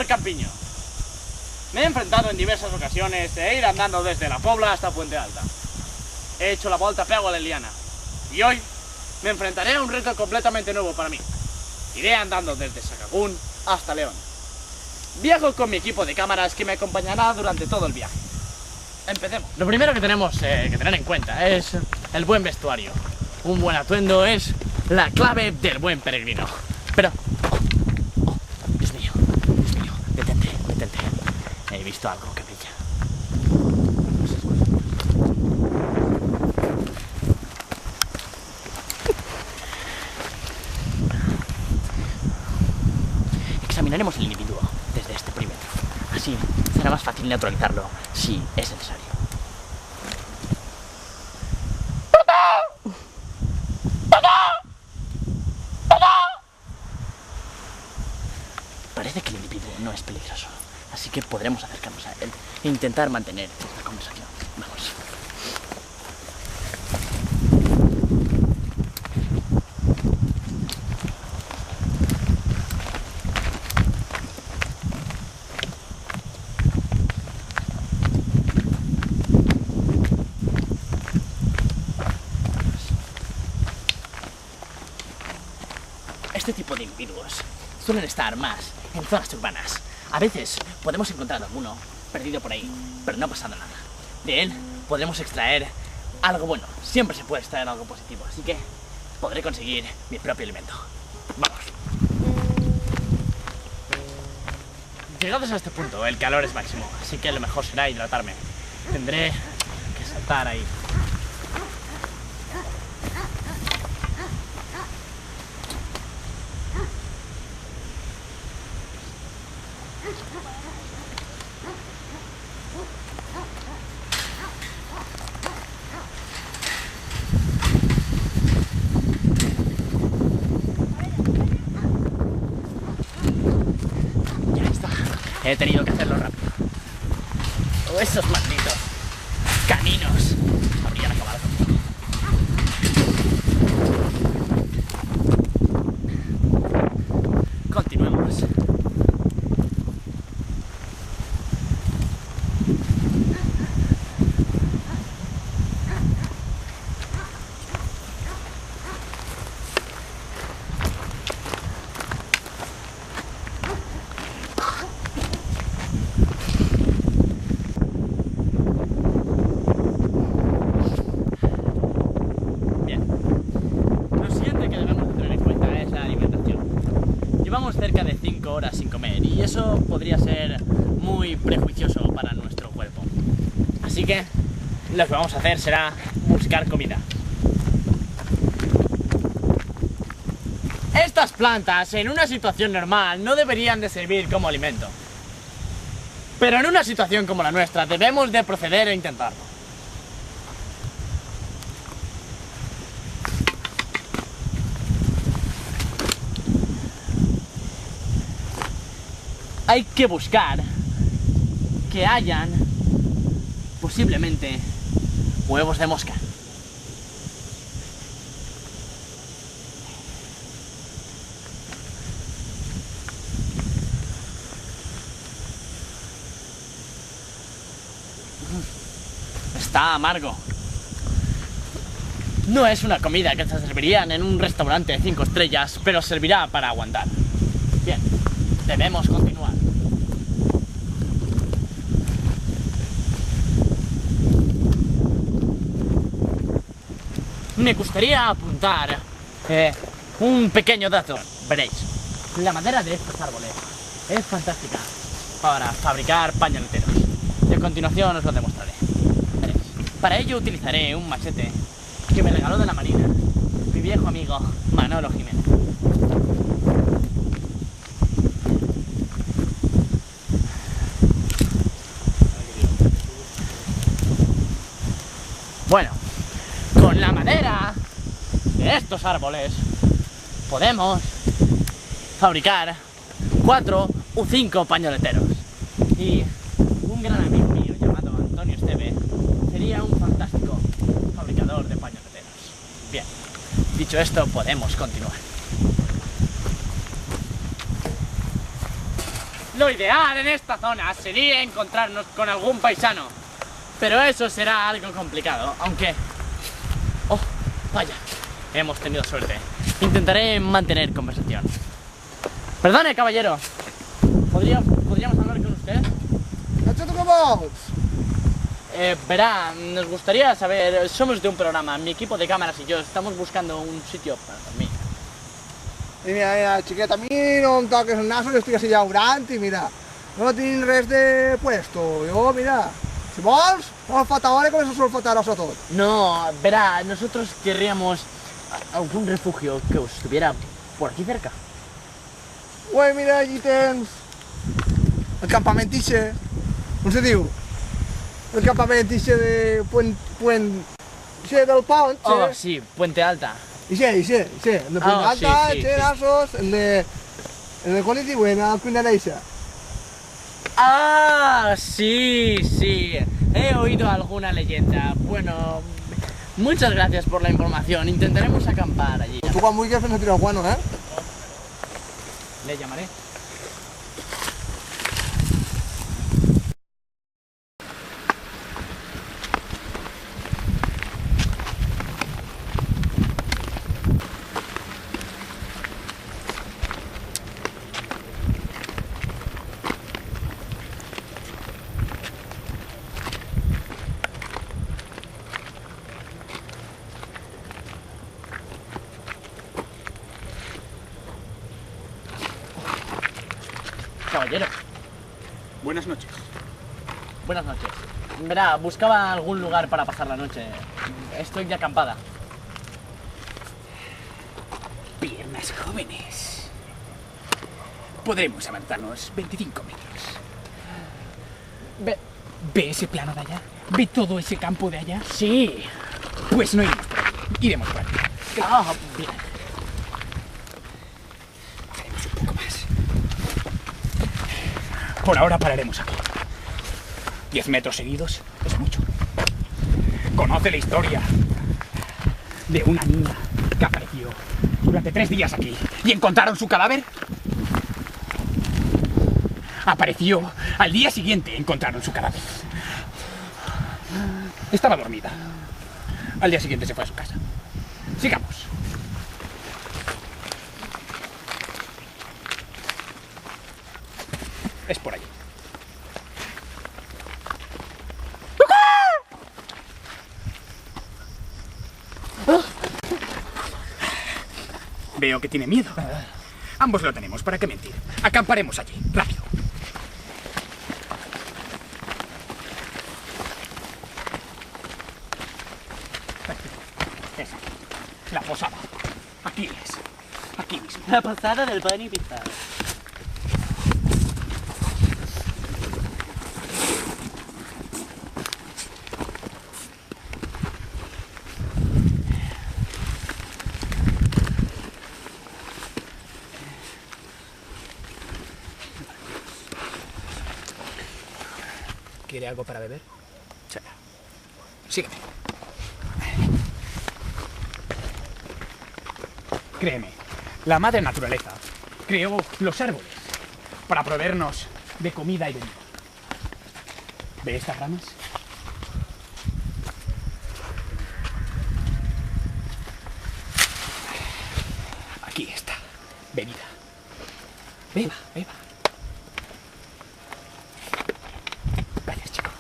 al campiño. Me he enfrentado en diversas ocasiones de ir andando desde La Pobla hasta Puente Alta. He hecho la volta a peu a l'Eliana. Y hoy me enfrentaré a un reto completamente nuevo para mí. Iré andando desde Sahagún hasta León. Viajo con mi equipo de cámaras que me acompañará durante todo el viaje. Empecemos. Lo primero que tenemos que tener en cuenta es el buen vestuario. Un buen atuendo es la clave del buen peregrino. Pero... Dios mío, detente. He visto algo que brilla. Examinaremos el individuo desde este perímetro. Así será más fácil neutralizarlo si es necesario. Parece que el individuo no es peligroso, así que podremos acercarnos a él e intentar mantener cierta conversación. Vamos. Este tipo de individuos suelen estar más en zonas urbanas. A veces podemos encontrar alguno perdido por ahí, pero no ha pasado nada. De él podremos extraer algo bueno. Siempre se puede extraer algo positivo, así que podré conseguir mi propio alimento. Vamos. Llegados a este punto, el calor es máximo, así que lo mejor será hidratarme. Tendré que saltar ahí. He tenido que hacerlo rápido. O esos malditos caninos habrían acabado conmigo. Continuemos. Cerca de 5 horas sin comer y eso podría ser muy prejuicioso para nuestro cuerpo. Así que lo que vamos a hacer será buscar comida. Estas plantas en una situación normal no deberían de servir como alimento. Pero en una situación como la nuestra debemos de proceder a intentarlo. Hay que buscar que hayan, posiblemente, huevos de mosca. Está amargo. No es una comida que se servirían en un restaurante de 5 estrellas, pero servirá para aguantar. Bien, debemos continuar. Me gustaría apuntar un pequeño dato. Veréis, la madera de estos árboles es fantástica para fabricar pañoleteros. Y a continuación os lo demostraré. Veréis. Para ello utilizaré un machete que me regaló de la marina mi viejo amigo Manolo Jiménez. Bueno, con la madera de estos árboles podemos fabricar 4 u 5 pañoleteros. Y un gran amigo mío llamado Antonio Esteve sería un fantástico fabricador de pañoleteros. Bien, dicho esto, podemos continuar. Lo ideal en esta zona sería encontrarnos con algún paisano, pero eso será algo complicado, aunque... Oh, vaya, hemos tenido suerte. Intentaré mantener conversación. Perdone, caballero. ¿Podríamos hablar con usted? Verá, nos gustaría saber... Somos de un programa, mi equipo de cámaras y yo estamos buscando un sitio para dormir. I mira, xiquet, a mi no em toques el nas, que estic així llaurant i mira, no tinc res de puesto. Jo, mira, si vols, olfata ahora y comienzas a olfatar a tot. No, verá, nosotros querríamos algún refugio que estuviera por aquí cerca. Ué, mira, allí tens el campament ixe, com se diu? El campament ixe de ixe del pont, Oh, sí, Puente Alta. ixe, el de Puente Alta, sí, ixe, sí. Nassos, el de com li diuen, el cuinera ixa. Ah, sí, sí. He oído alguna leyenda. Bueno, muchas gracias por la información. Intentaremos acampar allí. Tu quan vulguis fes a tirar guano, Le llamaré. Caballero, Buenas noches. buenas noches. Verá, buscaba algún lugar para pasar la noche. Estoy de acampada. Piernas jóvenes. Podremos avanzarnos 25 metros. Ve... ¿Ve ese plano de allá? ¿Ve todo ese campo de allá? Sí. Pues no iremos por ahí. Iremos por aquí. Ah, bien. Bajaremos un poco más. Por ahora pararemos aquí. 10 metros seguidos es mucho. Conoce la historia de una niña que apareció durante 3 días aquí y encontraron su cadáver. Apareció al día siguiente, encontraron su cadáver. Estaba dormida. Al día siguiente se fue a su casa. Sigamos. Es por allí. Veo que tiene miedo. Ambos lo tenemos, ¿para qué mentir? Acamparemos allí, rápido. Es aquí. La posada. Aquí es. Aquí mismo. La pasada del pan y pizarra. ¿Quiere algo para beber? Sí. Sígueme. Créeme, la madre naturaleza creó los árboles para proveernos de comida y bebida. ¿Ve estas ramas? Aquí está, bebida. Beba, beba. Gracias, chico.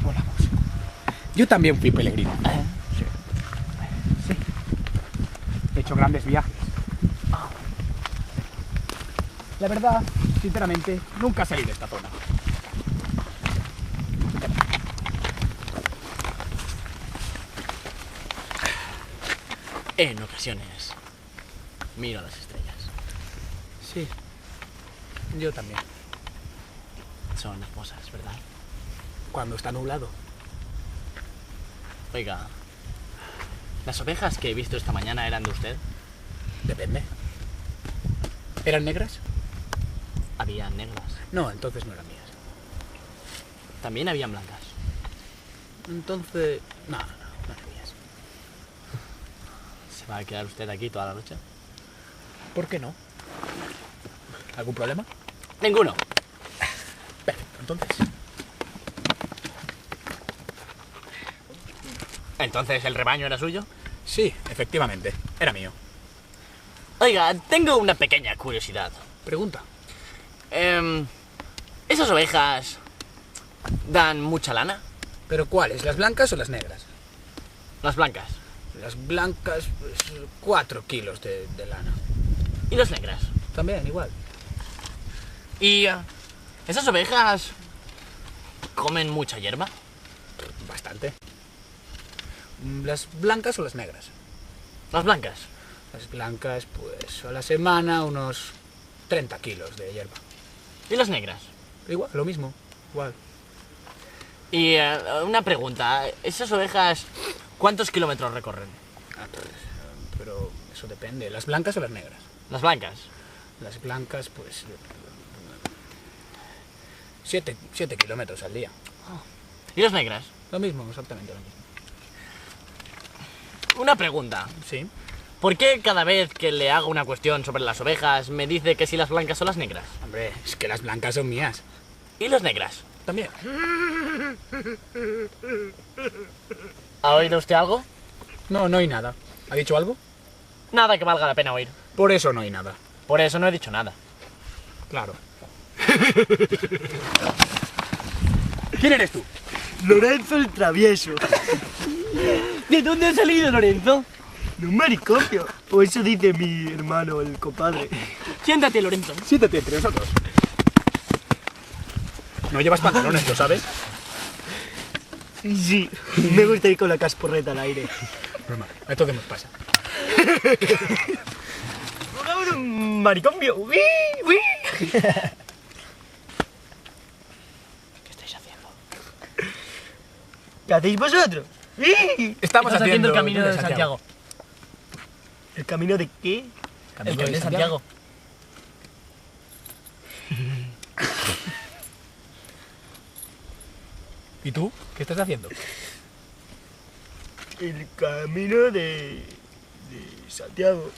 Volamos. Yo también fui peregrino. Sí. Sí. He hecho grandes viajes. La verdad, sinceramente, nunca salí de esta zona. En ocasiones miro las estrellas. Sí. Yo también. Son hermosas, ¿verdad? Cuando está nublado. Oiga, ¿las ovejas que he visto esta mañana eran de usted? Depende. ¿Eran negras? Había negras. No, entonces no eran mías. También habían blancas. Entonces... No eran mías. ¿Se va a quedar usted aquí toda la noche? ¿Por qué no? ¿Algún problema? Ninguno. Perfecto, entonces. ¿Entonces el rebaño era suyo? Sí, efectivamente, era mío. Oiga, tengo una pequeña curiosidad. Pregunta. ¿Esas ovejas dan mucha lana? ¿Pero cuáles? ¿Las blancas o las negras? Las blancas. Las blancas, pues 4 kilos de lana. ¿Y las negras? También, igual. ¿Y esas ovejas comen mucha hierba? Bastante. ¿Las blancas o las negras? Las blancas. Las blancas, pues a la semana unos 30 kilos de hierba. ¿Y las negras? Igual, lo mismo, igual. Y una pregunta, ¿esas ovejas cuántos kilómetros recorren? Pero eso depende. ¿Las blancas o las negras? Las blancas. Las blancas, pues 7 kilómetros al día. ¿Y las negras? Lo mismo, exactamente lo mismo. Una pregunta. Sí. ¿Por qué cada vez que le hago una cuestión sobre las ovejas me dice que si las blancas o las negras? Hombre, es que las blancas son mías. ¿Y las negras? También. ¿Ha oído usted algo? No, no hay nada. ¿Ha dicho algo? Nada que valga la pena oír. Por eso no hay nada. Por eso no he dicho nada. Claro. ¿Quién eres tú? Lorenzo el travieso. ¿De dónde ha salido Lorenzo? No un maricopio. O eso dice mi hermano, el compadre. Siéntate, Lorenzo. Siéntate entre nosotros. No llevas pantalones, ¿lo sabes? Sí, me gusta ir con la casporreta al aire. Broma, a todos nos pasa. ¡Jugamos un maricopio! ¡Uy! ¡Uy! ¿Qué estáis haciendo? ¿Qué hacéis vosotros? ¡Uy! Estamos Estás haciendo el camino de Santiago. ¿El camino de qué? El camino de Santiago. ¿Y tú? ¿Qué estás haciendo? El camino de Santiago.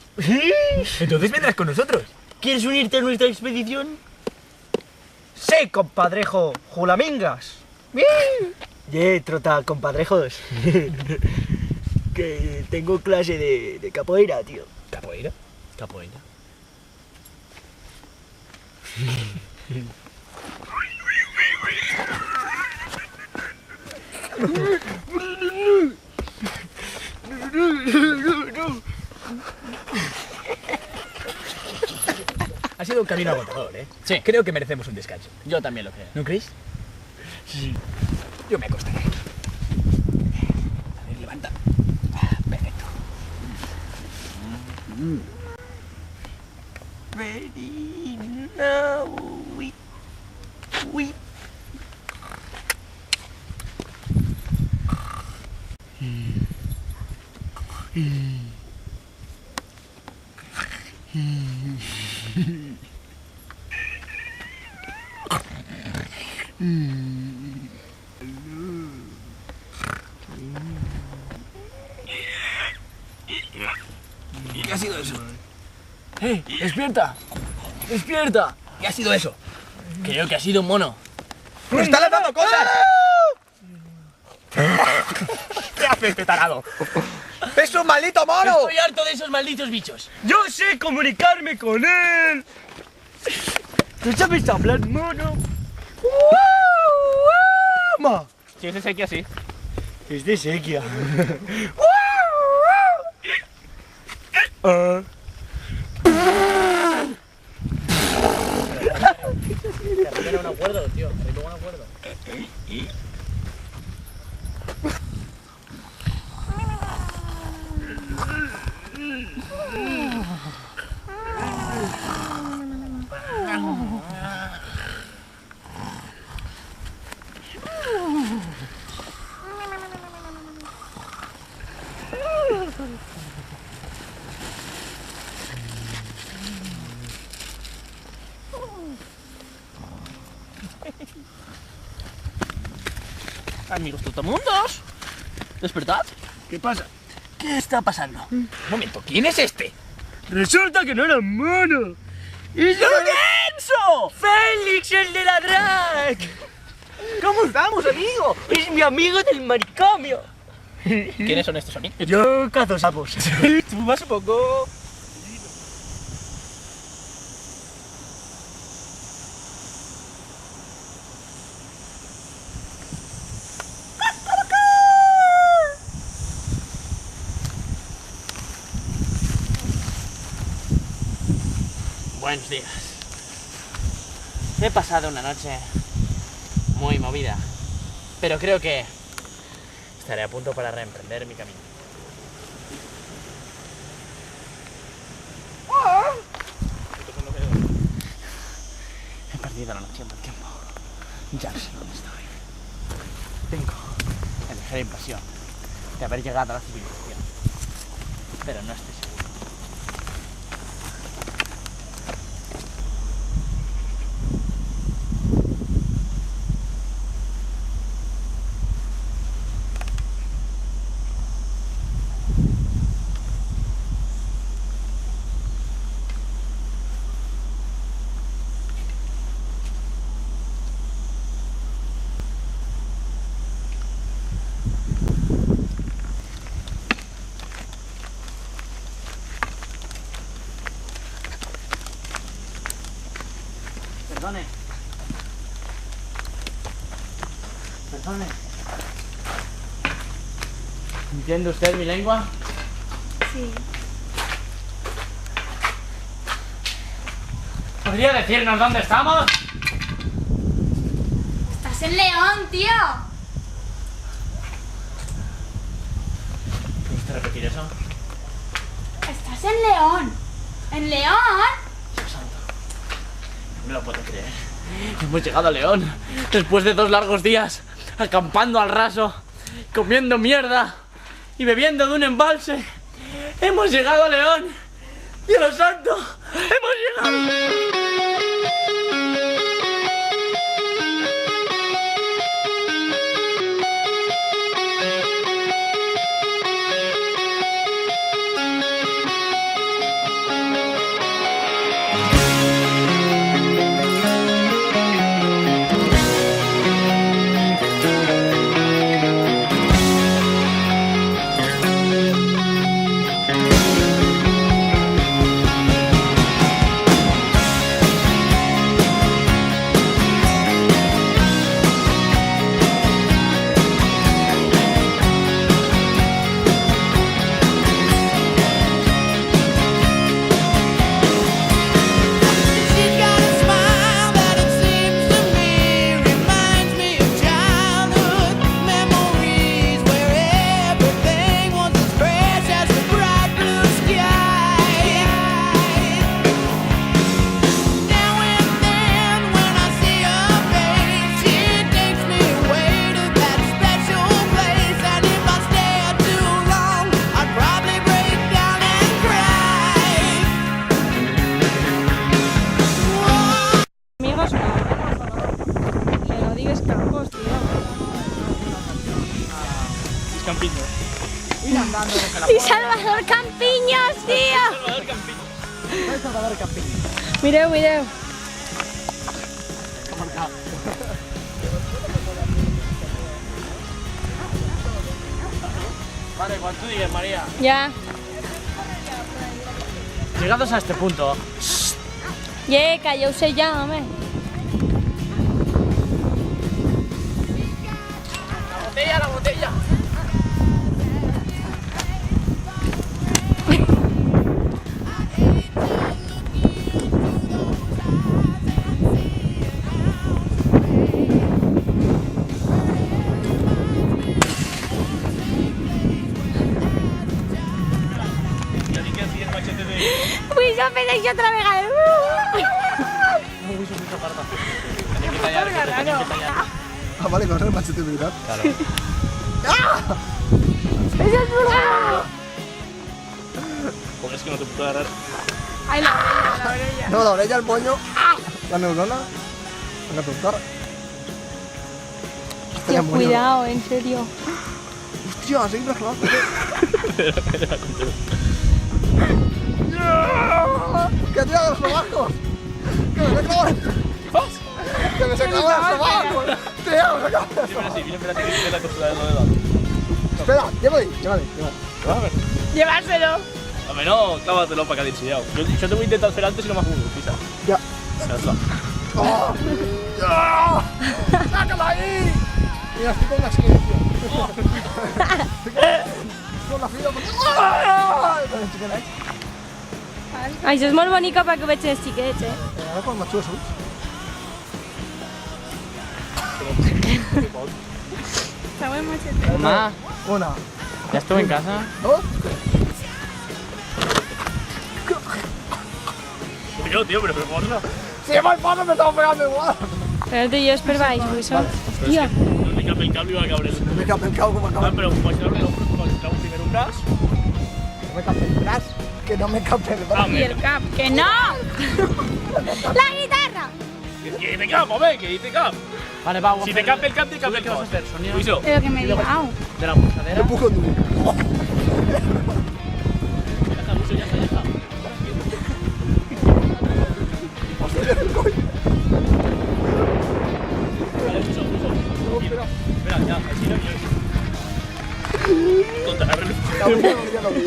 Entonces vendrás con nosotros. ¿Quieres unirte a nuestra expedición? Sí, compadrejo, julamingas. Trota, compadrejos. Que tengo clase de capoeira, tío. ¿Capoeira? Capoeira. Ha sido un camino agotador, ¿eh? Sí. Creo que merecemos un descanso. Yo también lo creo. ¿No creéis? Sí. Yo me acostaré. A ver, levanta. Perfecto. Ready now, we. ¿Qué ha sido eso? ¡Despierta! ¡Despierta! ¿Qué ha sido eso? Creo que ha sido un mono. ¡Me está lanzando cosas! ¿Qué hace este tarado? ¡Es un maldito mono! Estoy harto de esos malditos bichos. Yo sé comunicarme con él. ¿Tú sabes hablar, mono? Ma, Si es de sequía, sí. es de sequía. Arriba un acuerdo, tío. Arriba un acuerdo. Amigos trotamundos, despertad. ¿Qué pasa? ¿Qué está pasando? Un momento, ¿quién es este? Resulta que no era mono. ¡Y yo Lorenzo! ¡Félix, el de la drag! ¿Cómo estamos, amigo? Es mi amigo del manicomio. ¿Quiénes son estos amigos? Yo cazo sapos. ¿Tú vas un poco? Buenos días. He pasado una noche muy movida, pero creo que estaré a punto para reemprender mi camino. He perdido la noción del tiempo. Ya no sé dónde estoy. Tengo la ligera impresión de haber llegado a la civilización, pero no estoy seguro. Perdone. Perdone. ¿Entiende usted mi lengua? Sí. ¿Podría decirnos dónde estamos? Estás en León, tío. ¿Puede usted repetir eso? Estás en León. ¿En León? Dios santo. No me lo puedo creer. Hemos llegado a León después de 2 largos días acampando al raso, comiendo mierda y bebiendo de un embalse. Hemos llegado a León. Dios santo. Hemos llegado. ¡Y Salvador Campiños, tío! Salvador Campiño. Mireu, mireu. Vale, cuando tú digas, María. Ya. Llegados a este punto, Que yo sé ya, home. la botella. Pues yo me otra vegada. Ah, vale, con el machete militar. Claro. ¡Es el pulgar! Porque es que no te puedo agarrar. Ay, la orella, la orella. No, la orella, el moño, la neurona, la productora. Tío, cuidado, en serio. Hostia, seguir reclamando. ¡Que tira los sobacos! ¡Que me se clavan! ¡Que me se clavan los sobacos! ¡Tío, me se clavan! Espera, llévale. Llevárselo. A ver, no, clávatelo para que haya enseñado. Yo te voy a intentar hacer antes y no me hago uno, pisa. Ya. Ya está. ¡Oh! ¡Ah! ¡Sácala ahí! Mira, estoy con la silencio. Con la fila. Ai, això és molt bonica perquè ho veig els xiquets, eh? Ara quan m'atxues ulls. Mamá, Una, ¿ya estuve en casa? dos. Tío, pero porno. Si lleva el palo me estamos pegando igual. Però tu i jo és per baix, vull això. Hòstia. No me cape el cable y va a caber el... Me cap el cau com acaba. Ah, pero pues no me lo traigo primero un brazo. No me cap el braç. Que no me cap el braç. I el cap. Que no! La guitarra! Que te capo, ve, que te capo. Vale, va, Si te cape el cap, te cape el ¿Qué vas a hacer, Sonia? Luiso. Pero que me he ligado. De la pulsadera. Te pujo tú. Ya está. Vale, Luiso. Espera, ya, así no quiero. Contra la reloj. Ya lo vi.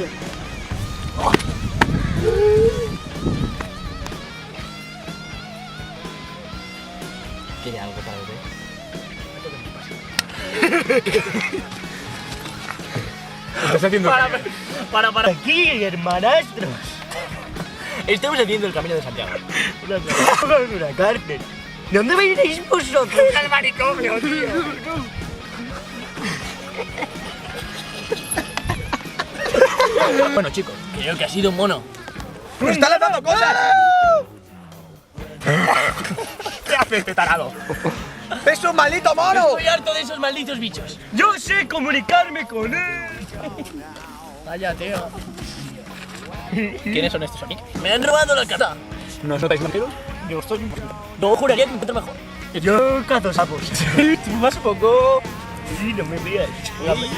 ¿Quiere algo para beber? Estás haciendo. Para aquí, hermanastros. Estamos haciendo el camino de Santiago. Una cárcel. ¿Dónde veréis vosotros? Al manicomio, tío. Bueno, chicos. Creo que ha sido un mono. ¡Nos está lanzando cosas! ¿Qué hace este tarado? ¡Es un maldito mono! Estoy harto de esos malditos bichos. Yo sé comunicarme con él. Vaya, tío. ¿Quiénes son estos amigos? Me han robado la casa. ¿No os notáis banqueros? Yo estoy... No, juraría que me encuentro mejor. Yo cazo sapos. Tú más poco... Sí, no me veas. Gabriel.